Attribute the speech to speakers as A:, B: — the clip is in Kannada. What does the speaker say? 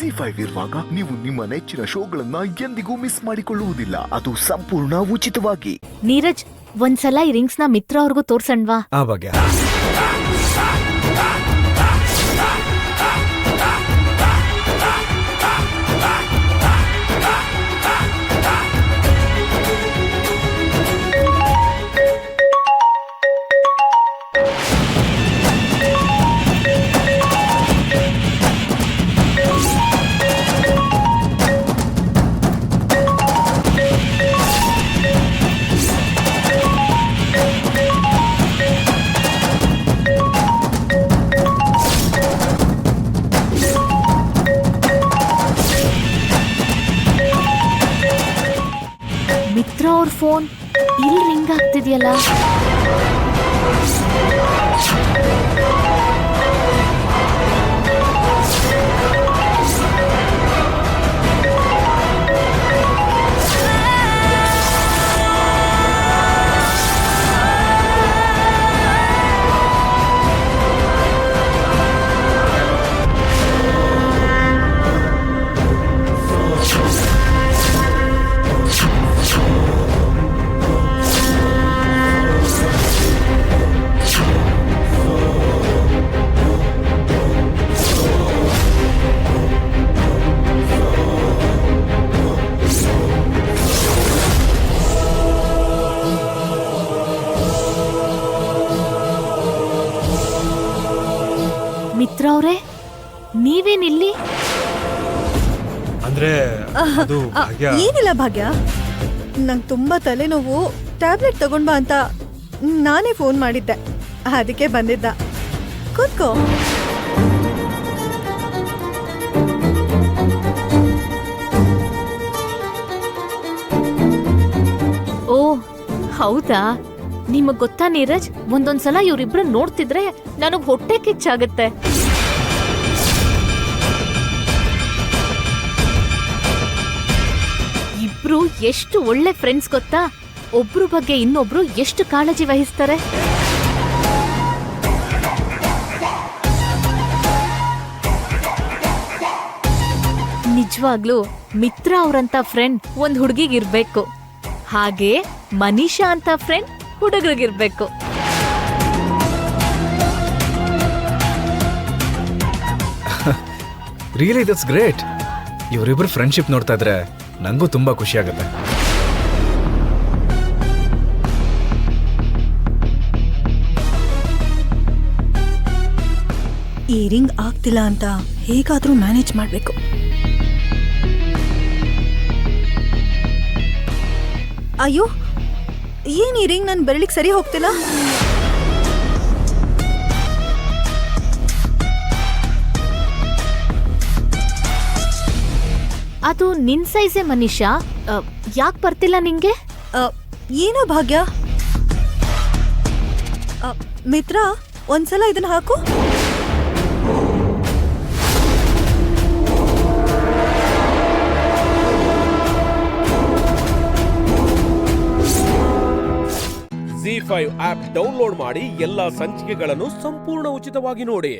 A: ಜಿ5 ಇರುವಾಗ ನೀವು ನಿಮ್ಮ ನೆಚ್ಚಿನ ಶೋಗಳನ್ನ ಎಂದಿಗೂ ಮಿಸ್ ಮಾಡಿಕೊಳ್ಳುವುದಿಲ್ಲ. ಅದು ಸಂಪೂರ್ಣ ಉಚಿತವಾಗಿ.
B: ನೀರಜ್, ಒಂದ್ಸಲ ಈ ರಿಂಗ್ಸ್ ನ ಮಿತ್ರ ಅವ್ರಿಗೂ ತೋರ್ಸಣ್ವಾ?
C: ಆ ಬಗ್ಗೆ
B: ಮಿತ್ರ ಅವ್ರ ಫೋನ್ ಇಲ್ಲಿ ರಿಂಗ್ ಆಗ್ತಿದ್ಯಲ್ಲ. ಮಿತ್ರ ಅವ್ರೆ, ನೀವೇನಿಲ್ಲಿ?
C: ಅಂದ್ರೆ ಅದು ಭಾಗ್ಯ.
D: ಏನಿಲ್ಲ ಭಾಗ್ಯ, ನಂಗೆ ತುಂಬಾ ತಲೆನೋವು, ಟ್ಯಾಬ್ಲೆಟ್ ತಗೊಂಡ್ಬಾ ಅಂತ ನಾನೇ ಫೋನ್ ಮಾಡಿದ್ದೆ, ಅದಕ್ಕೆ ಬಂದಿದ್ದ. ಕೂತ್ಕೋ.
B: ಓ ಹೌದಾ? ನಿಮಗ್ ಗೊತ್ತಾ ನೀರಜ್, ಒಂದೊಂದ್ಸಲ ಇವ್ರಿಬ್ರು ನೋಡ್ತಿದ್ರೆ ನನಗ್ ಹೊಟ್ಟೆ ಕಿಚ್ಚಾಗತ್ತೆ. ಇಬ್ರು ಎಷ್ಟು ಒಳ್ಳೆ ಫ್ರೆಂಡ್ಸ್ ಗೊತ್ತಾ? ಒಬ್ರು ಬಗ್ಗೆ ಇನ್ನೊಬ್ರು ಎಷ್ಟು ಕಾಳಜಿ ವಹಿಸ್ತಾರೆ. ನಿಜವಾಗ್ಲೂ ಮಿತ್ರ ಅವ್ರಂತ ಫ್ರೆಂಡ್ ಒಂದ್ ಹುಡುಗಿಗಿರ್ಬೇಕು. ಹಾಗೆ ಮನೀಷಾ ಅಂತ ಫ್ರೆಂಡ್ ಹುಡುಗರಿಗಿರ್ಬೇಕು.
C: Really that's great. ಇವರಿಬ್ರು ಫ್ರೆಂಡ್ಶಿಪ್ ನೋಡ್ತಾ ಇದ್ರೆ ನಂಗೂ ತುಂಬಾ ಖುಷಿ ಆಗುತ್ತೆ.
D: ಈ ರಿಂಗ್ ಆಗ್ತಿಲ್ಲ ಅಂತ ಹೇಗಾದ್ರೂ ಮ್ಯಾನೇಜ್ ಮಾಡ್ಬೇಕು. ಅಯ್ಯೋ, ಏನ್ ಈ ರಿಂಗ್ ನನ್ ಬೆರಳಿಗೆ ಸರಿ ಹೋಗ್ತಿಲ್ಲ?
B: ಅದು ನಿನ್ ಸೈಜೆ ಮನೀಷಾ, ಯಾಕೆ ಬರ್ತಿಲ್ಲ ನಿಂಗೆ?
D: ಏನೋ ಭಾಗ್ಯ. ಮಿತ್ರ, ಒಂದ್ಸಲ ಇದನ್ನ ಹಾಕು.
E: ಜಿ5 ಆಪ್ ಡೌನ್ಲೋಡ್ ಮಾಡಿ ಎಲ್ಲಾ ಸಂಚಿಕೆಗಳನ್ನು ಸಂಪೂರ್ಣ ಉಚಿತವಾಗಿ ನೋಡಿ.